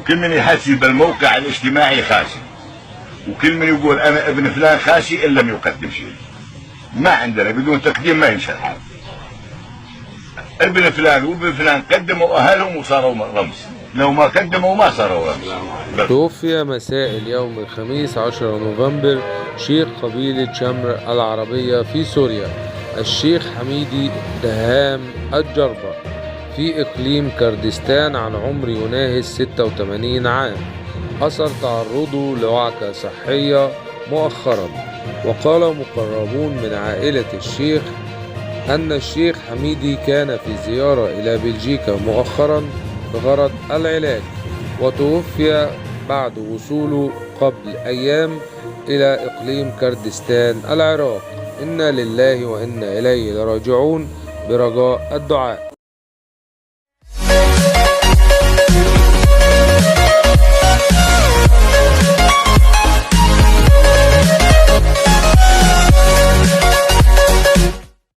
وكل من يحسي بالموقع الاجتماعي خاسي، وكل من يقول أنا ابن فلان خاسي إن لم يقدم شيء. ما عندنا بدون تقديم ما ينشأ الحال. ابن فلان وابن فلان قدموا أهلهم وصاروا رمز، لو ما قدموا ما صاروا رمز. توفي مساء اليوم الخميس 10 نوفمبر شيخ قبيلة شمر العربية في سوريا الشيخ حميدي دهام الجربة في إقليم كردستان عن عمر يناهز 86 عام، أثر تعرضه لوعكة صحية مؤخرا. وقال مقربون من عائلة الشيخ أن الشيخ حميدي كان في زيارة إلى بلجيكا مؤخرا بغرض العلاج، وتوفي بعد وصوله قبل أيام إلى إقليم كردستان العراق. إنا لله وإنا إليه راجعون، برجاء الدعاء.